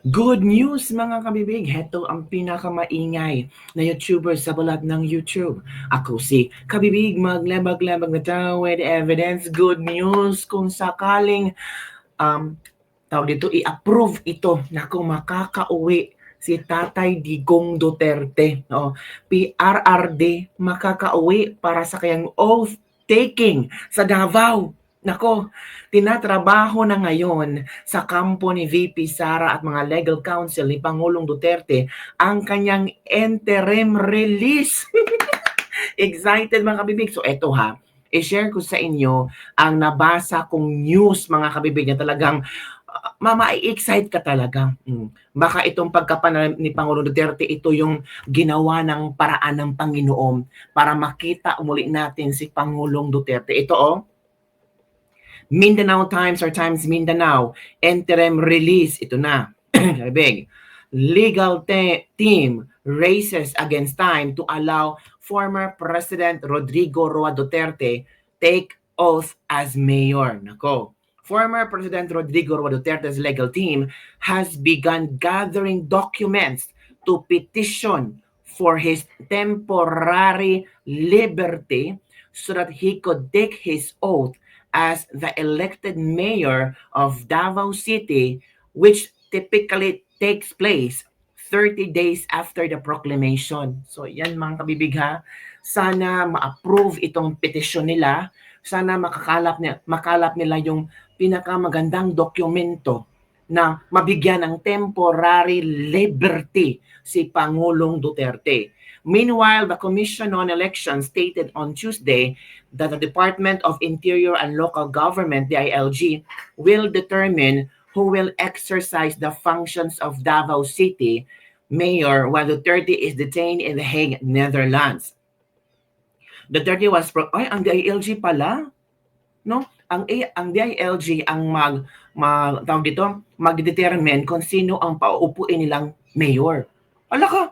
Good news mga kabibig! Heto ang pinakamaingay na YouTuber sa balat ng YouTube. Ako si Kabibig, maglabag-labag na tao with evidence. Good news kung sakaling tawag dito, i-approve ito na kung makakauwi si Tatay Digong Duterte. No? PRRD makakauwi para sa kayang oath taking sa Davao. Nako, tinatrabaho na ngayon sa kampo ni VP Sara at mga legal counsel ni Pangulong Duterte ang kanyang interim release. Excited mga kabibig. So eto ha, i-share ko sa inyo ang nabasa kong news mga kabibig na talagang mai-excite ka talaga. Baka itong pagkapanalo ni Pangulong Duterte, ito yung ginawa ng paraan ng Panginoon para makita muli natin si Pangulong Duterte. Ito Mindanao Times or Times Mindanao, interim release. Ito na. Big. Legal team races against time to allow former President Rodrigo Roa Duterte take oath as mayor. Nako. Former President Rodrigo Roa Duterte's legal team has begun gathering documents to petition for his temporary liberty so that he could take his oath as the elected mayor of Davao City, which typically takes place 30 days after the proclamation. So yan mga kabibig ha, sana ma-approve itong petisyon nila, sana makalap nila yung pinakamagandang dokumento na mabigyan ng temporary liberty si Pangulong Duterte. Meanwhile, the Commission on Elections stated on Tuesday that the Department of Interior and Local Government, DILG, will determine who will exercise the functions of Davao City Mayor while Duterte is detained in The Hague, Netherlands. Duterte was ang DILG pala, no? Ang DILG ang tawag dito, magdetermine kung sino ang pauupuin nilang mayor. Ala ka,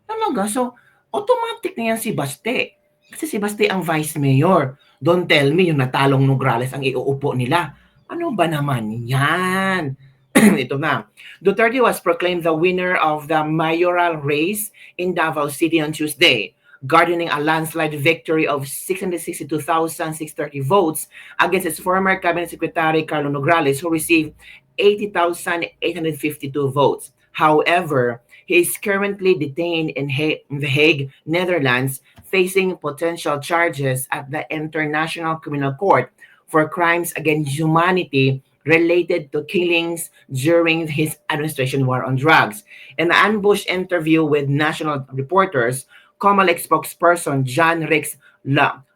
talaga? So, automatic na yan si Baste. Kasi si Baste ang vice mayor. Don't tell me yung natalong Nograles ang iuupo nila. Ano ba naman yan? Ito na. Duterte was proclaimed the winner of the mayoral race in Davao City on Tuesday, garnering a landslide victory of 662,630 votes against his former cabinet secretary Carlo Nograles, who received 80,852 votes. However, he is currently detained in The Hague, Netherlands, facing potential charges at the International Criminal Court for crimes against humanity related to killings during his administration war on drugs. In an ambush interview with national reporters, Comelec spokesperson John Rix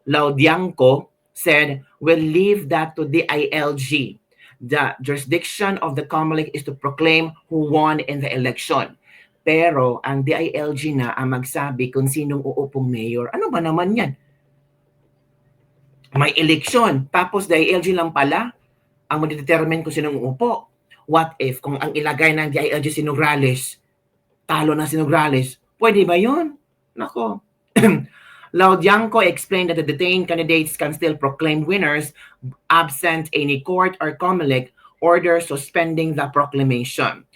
Laudianco said, "We'll leave that to the ILG. The jurisdiction of the Comelec is to proclaim who won in the election." Pero ang DILG na ang magsabi kung sinong uupong mayor. Ano ba naman yan? May eleksyon, tapos DILG lang pala ang magdetermine kung sinong uupo. What if kung ang ilagay ng DILG si Nograles, talo na si Nograles, pwede ba yun? Nako. Laudianco explained that the detained candidates can still proclaim winners absent any court or Comelec order suspending the proclamation.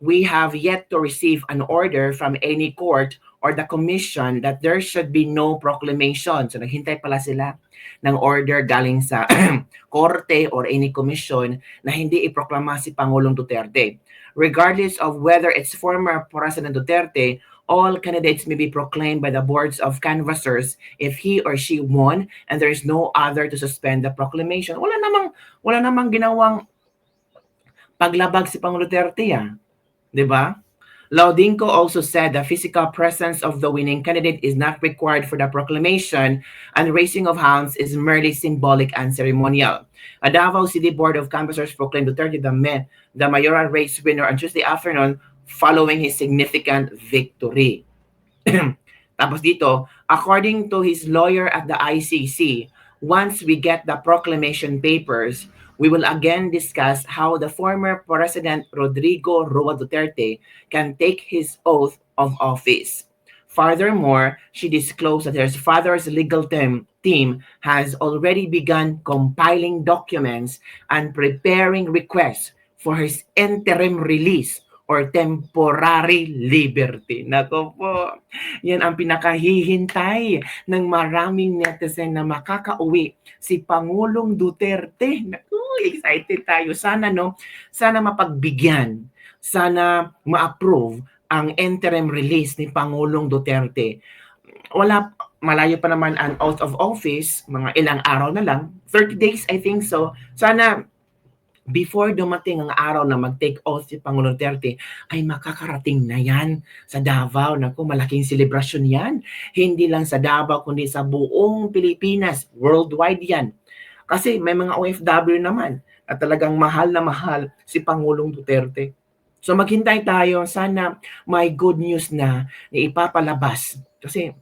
We have yet to receive an order from any court or the commission that there should be no proclamation. So naghintay pala sila ng order galing sa korte or any commission na hindi iproklama si Pangulong Duterte. Regardless of whether it's former President Duterte, all candidates may be proclaimed by the boards of canvassers if he or she won and there is no other to suspend the proclamation. Wala namang ginawang paglabag si Pangulong Duterte yan. Diba? Laudinco also said the physical presence of the winning candidate is not required for the proclamation and raising of hands is merely symbolic and ceremonial. A Davao City Board of Canvassers proclaimed Duterte the mayoral race winner on Tuesday afternoon following his significant victory. Tapos dito, according to his lawyer at the ICC, once we get the proclamation papers, we will again discuss how the former President Rodrigo Roa Duterte can take his oath of office. Furthermore, she disclosed that her father's legal team has already begun compiling documents and preparing requests for his interim release or temporary liberty. Nako po, yan ang pinakahihintay ng maraming netizen na makakauwi si Pangulong Duterte. Naku, excited tayo. Sana no, sana mapagbigyan, sana ma-approve ang interim release ni Pangulong Duterte. Malayo pa naman ang out of office, mga ilang araw na lang, 30 days I think so. Sana before dumating ang araw na mag-take oath si Pangulong Duterte, ay makakarating na yan sa Davao. Naku, malaking selebrasyon yan. Hindi lang sa Davao, kundi sa buong Pilipinas. Worldwide yan. Kasi may mga OFW naman na talagang mahal na mahal si Pangulong Duterte. So maghintay tayo. Sana may good news na ipapalabas. Kasi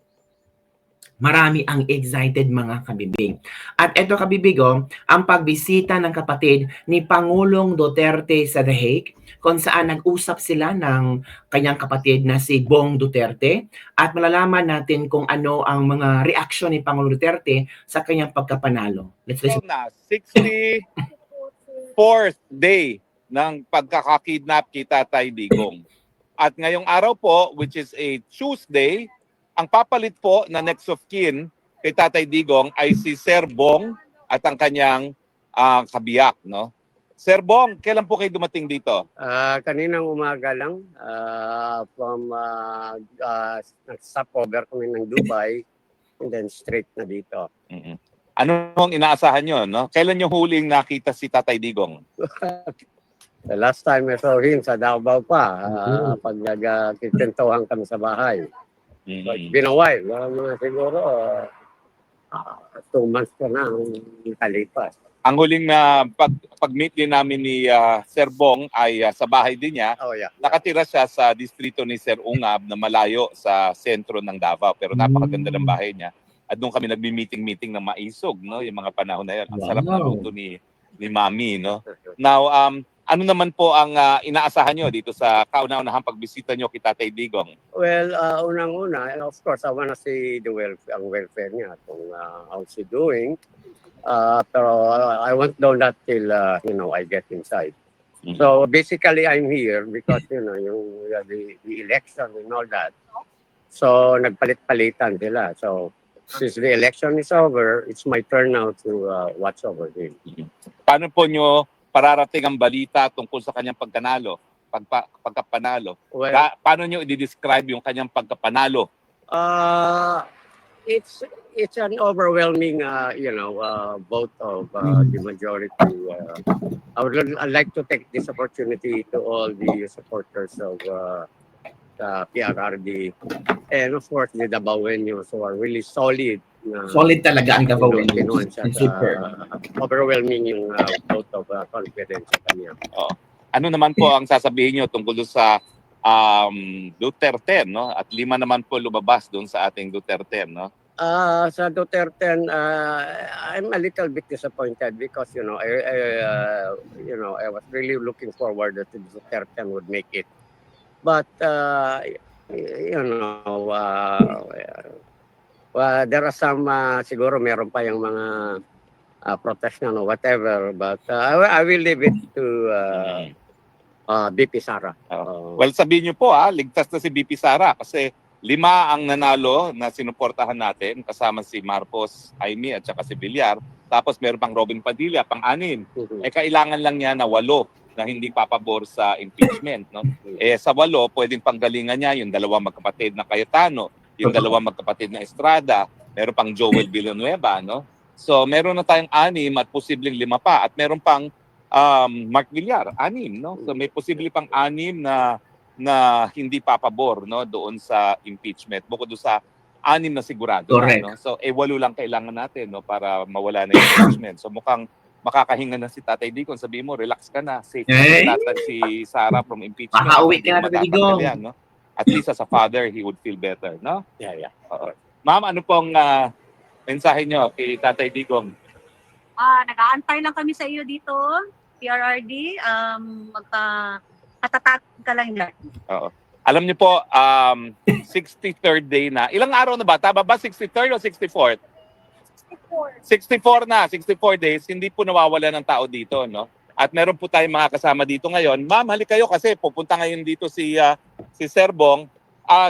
marami ang excited mga kabibig. At eto kabibig, ang pagbisita ng kapatid ni Pangulong Duterte sa The Hague, kung saan nag-usap sila ng kanyang kapatid na si Bong Duterte, at malalaman natin kung ano ang mga reaksyon ni Pangulong Duterte sa kanyang pagkapanalo. Let's listen. Na 64th day ng pagkakakidnap kay Tatay Digong. At ngayong araw po, which is a Tuesday, ang papalit po na next of kin kay Tatay Digong ay si Sir Bong at ang kanyang kabiyak, no? Sir Bong, kailan po kayo dumating dito? Kaninang umaga lang, nag-stopover kami ng Dubai and then straight na dito. Mm-hmm. Ano ang inaasahan nyo, no? Kailan nyo huling nakita si Tatay Digong? The last time I saw him sa Davao pa, pag nagkikentuhan kami sa bahay. So it's been a while, mga siguro 2 months pa na ang kalipas. Ang huling na pag-meet din namin ni Sir Bong ay sa bahay din niya. Oh, yeah. Nakatira siya sa distrito ni Sir Ungab na malayo sa sentro ng Davao, pero napakaganda ng bahay niya. At doon kami nagmi-meeting ng maisog, no, yung mga panahon na yun. Ang sarap na luto ni Mami, no. Now, ano naman po ang inaasahan nyo dito sa kauna-unahang pagbisita nyo kay Tatay Digong? Well, unang-una, of course, I wanna see ang welfare niya, kung how's he doing. Pero I won't know that till, I get inside. Mm-hmm. So basically, I'm here because, yung the election and all that. So nagpalit-palitan sila. So since the election is over, it's my turn now to watch over him. Mm-hmm. Paano po nyo pararating ang balita tungkol sa kanyang pagkapanalo? Well, paano nyo i-describe yung kanyang pagkapanalo? It's an overwhelming, vote of the majority. I'd like to take this opportunity to all the supporters of the PRRD and of course the Davaoenos who are really solid. Solid talaga ang Davaoenos. Super. Overwhelming yung vote of confidence sa kanya. Ano naman po ang sasabihin nyo tungkol sa Duterte, no? At 5 naman po lumabas doon sa ating Duterte, no? Sa Duterte, I'm a little bit disappointed because I was really looking forward that Duterte would make it. But there are some siguro meron pa yung mga protest or whatever, but I will leave it to BP Sara. Well, sabihin niyo po ligtas na si BP Sara kasi 5 ang nanalo na sinuportahan natin kasama si Marcos, Jaime at saka si Villar. Tapos meron pang Robin Padilla, pang-6. Kailangan lang niya na 8 na hindi papabor sa impeachment, no? Sa 8 pwedeng panggalingan niya yung 2 magkapatid na Cayetano, yung 2 magkapatid na Estrada, meron pang Joel Villanueva, no? So meron na tayong 6 at posibleng 5 pa at meron pang Mark Villar, 6, no? So may posible pang 6 na hindi papabor, no, doon sa impeachment bukod doon sa 6 na sigurado na, no? So 8 lang kailangan natin, no, para mawala na yung impeachment. So mukhang makakahinga na si Tatay Digong. Sabihin mo, relax ka na, safe na si Sara from impeachment. Makauwi ka na, Tatay Digong. No? At least as a father, he would feel better, no? Yeah. Ma'am, ano pong mensahe nyo kay Tatay Digong? Nag-aantay lang kami sa iyo dito, PRRD. Katatag ka lang yan. Oo. Alam niyo po, 63rd day na. Ilang araw na ba? Tama ba 63rd o 64th? 64 na, 64 days, hindi po nawawala ng tao dito, no? At meron po tayong mga kasama dito ngayon. Ma'am, halik kayo kasi pupunta ngayon dito si Sir Bong.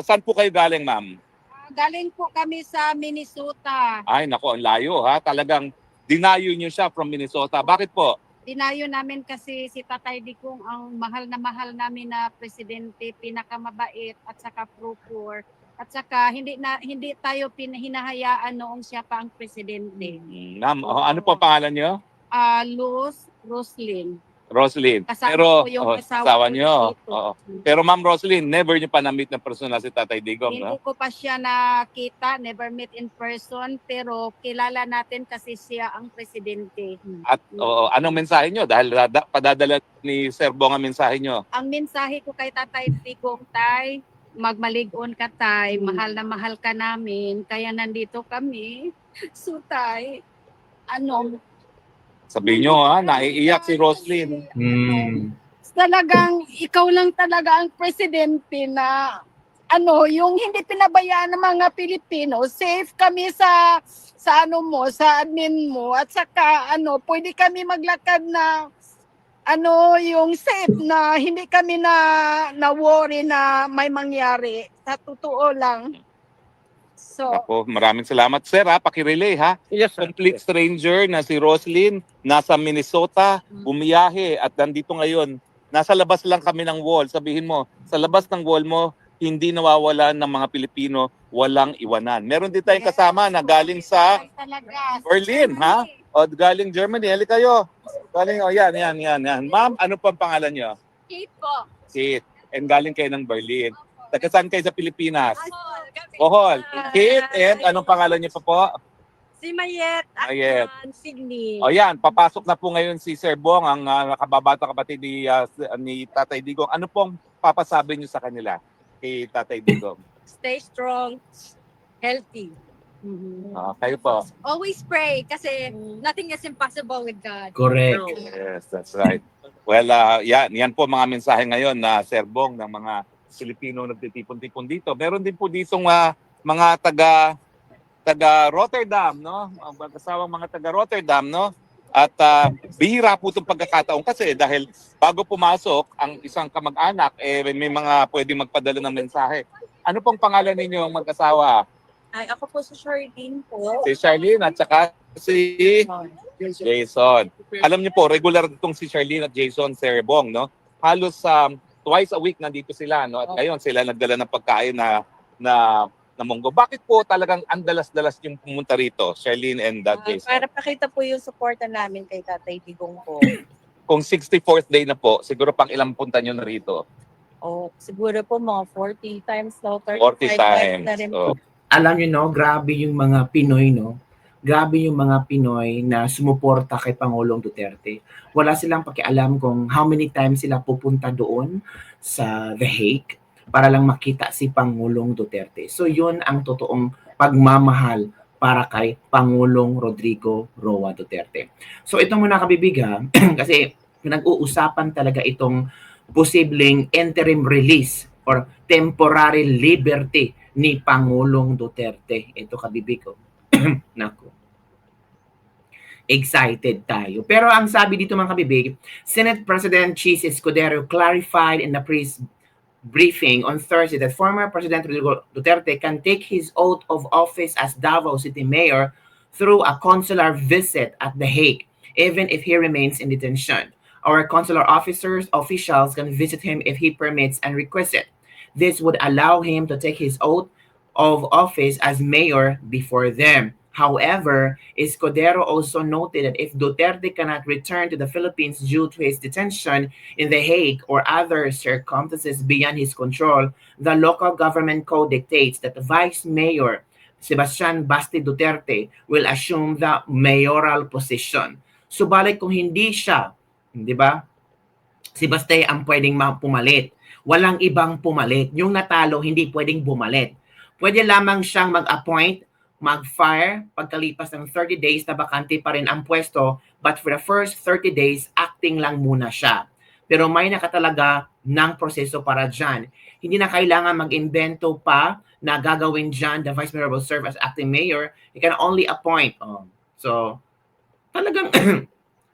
Saan po kayo galing, ma'am? Galing po kami sa Minnesota. Ay, nako, ang layo ha. Talagang dinayo niyo siya from Minnesota. Bakit po? Dinayo namin kasi si Tatay Digong ang mahal namin na presidente, pinakamabait at saka pro-poor. At saka hindi tayo hinahayaan noong siya pa ang presidente. Ma'am, ano po ang pangalan niyo? Luz Roslyn. Roslyn. Kasama Pero ko yung asawa asawa ko niyo. dito. Oo. Pero Ma'am Roslyn, never niyo pa na-meet na personal si Tatay Digong, Hindi no? ko pa siya nakita, never met in person, pero kilala natin kasi siya ang presidente. At anong mensahe niyo? Dahil padadala ni Sir Bong ang mensahe niyo. Ang mensahe ko kay Tatay Digong, Tay, magmalig-on ka, Tay, mahal na mahal ka namin, kaya nandito kami. So, Tay, Sabihin niyo naiiyak si Roslyn. talagang ikaw lang talaga ang presidente na yung hindi pinabayaan ng mga Pilipino. Safe kami sa admin mo, at saka pwede kami maglakad na yung safe, na hindi kami na worry na may mangyari. Sa totoo lang. So, Ako, maraming salamat, sir, pakirelay ha. Yes, sir. Complete stranger na si Roslyn, nasa Minnesota, bumiyahe at nandito ngayon. Nasa labas lang kami ng wall. Sabihin mo, sa labas ng wall mo, hindi nawawalan ng mga Pilipino, walang iwanan. Meron din tayong kasama na galing sa talaga. Berlin, ha? O galing Germany. Hali kayo. Galing, yan. Ma'am, ano pa ang pangalan niyo? Kate po. Kate. And galing kayo ng Berlin. Taga saan kayo sa Pilipinas? Bohol. Kate, and anong pangalan niyo pa po? Si Mayet at Mayet. Signy. O yan, papasok na po ngayon si Sir Bong, ang nakababata kapatid ni Tatay Digong. Ano pong papasabi niyo sa kanila kay Tatay Digong? Stay strong, healthy. Kayo po. Always pray kasi nothing is impossible with God. Correct. Yes, that's right. Well, yan po mga mensahe ngayon na Sir Bong ng mga Pilipino nagtitipon-tipon dito. Meron din po ditong mga taga Rotterdam, no? Kasawang mga taga Rotterdam, no? At bihira po itong pagkakataon kasi dahil bago pumasok ang isang kamag-anak, may mga pwedeng magpadala ng mensahe. Ano pong pangalan ninyo mag-asawa? Ay, ako po si Charlene po. Si Charlene at saka si Jason. Alam niyo po, regular itong si Charlene at Jason, Sir Bong, no? Halos twice a week nandito sila, no? At ngayon sila nagdala ng pagkain na munggo. Bakit po talagang andalas-dalas yung pumunta rito, Charlene and Jason? Para pakita po yung suporta namin kay Tatay Digong po. Kung 64th day na po, siguro pang ilang punta nyo na rito? Siguro po mga 40 times na, 40 times. na rin po. Alam niyo, no, grabe yung mga Pinoy, no? Grabe yung mga Pinoy na sumuporta kay Pangulong Duterte. Wala silang pakialam kung how many times sila pupunta doon sa The Hague para lang makita si Pangulong Duterte. So yun ang totoong pagmamahal para kay Pangulong Rodrigo Roa Duterte. So ito muna kabibiga, kasi nag-uusapan talaga itong posibleng interim release or temporary liberty ni Pangulong Duterte. Ito kabibigo. Nako. Excited tayo. Pero ang sabi dito mga kabibig, Senate President Chis Escudero clarified in the press briefing on Thursday that former President Rodrigo Duterte can take his oath of office as Davao City Mayor through a consular visit at The Hague, even if he remains in detention. Our consular officials can visit him if he permits and requests it. This would allow him to take his oath of office as mayor before them. However, Escudero also noted that if Duterte cannot return to the Philippines due to his detention in The Hague or other circumstances beyond his control, the local government code dictates that Vice Mayor Sebastian Basti Duterte will assume the mayoral position. Subalit kung hindi siya, di ba, si Basti ang pwedeng pumalit. Walang ibang pumalit. Yung natalo, hindi pwedeng bumalit. Pwede lamang siyang mag-appoint, mag-fire, pagkalipas ng 30 days na bakante pa rin ang pwesto, but for the first 30 days, acting lang muna siya. Pero may nakatalaga ng proseso para dyan. Hindi na kailangan mag-invento pa na gagawin dyan, the Vice Mayor will serve as acting mayor. You can only appoint. So, talagang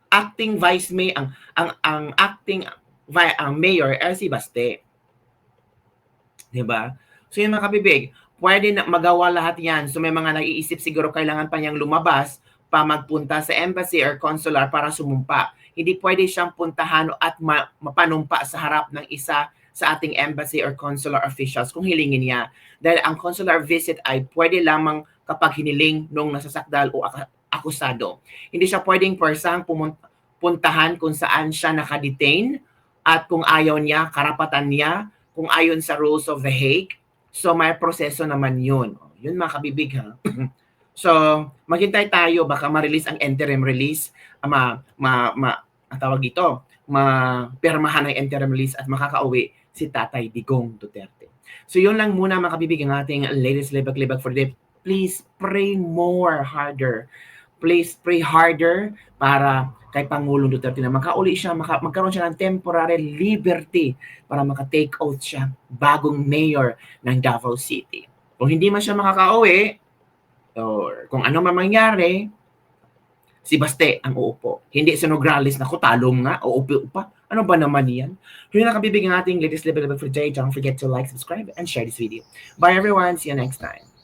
acting vice mayor, ang acting ang mayor ay si Baste. 'Di ba? So yun mga kabibig, pwede na magawa lahat yan. So may mga nag-iisip siguro kailangan pa niyang lumabas pa magpunta sa embassy or consular para sumumpa. Hindi pwede siyang puntahan at mapanumpa sa harap ng isa sa ating embassy or consular officials kung hilingin niya. Dahil ang consular visit ay pwede lamang kapag hiniling nung nasasakdal o akusado. Hindi siya pwedeng persang puntahan kung saan siya nakadetain at kung ayaw niya, karapatan niya, kung ayon sa rules of The Hague. So may proseso naman yun. Yun mga kabibig ha. So maghintay tayo, baka ma-release ang interim release, tawag ito, mapirmahan ang interim release at makakauwi si Tatay Digong Duterte. So yun lang muna mga kabibig ang ating latest libag-libag for the day. Please pray more harder. Please pray harder para kay Pangulong Duterte na makauli siya, magkaroon siya ng temporary liberty para maka-take oath siya bagong mayor ng Davao City. Kung hindi man siya makakauwi, or kung ano man mangyari, si Baste ang uupo. Hindi si Nograles na talong nga, uupo pa. Ano ba naman yan? Yun ang kabibig ang ating latest level for today. Don't forget to like, subscribe, and share this video. Bye everyone. See you next time.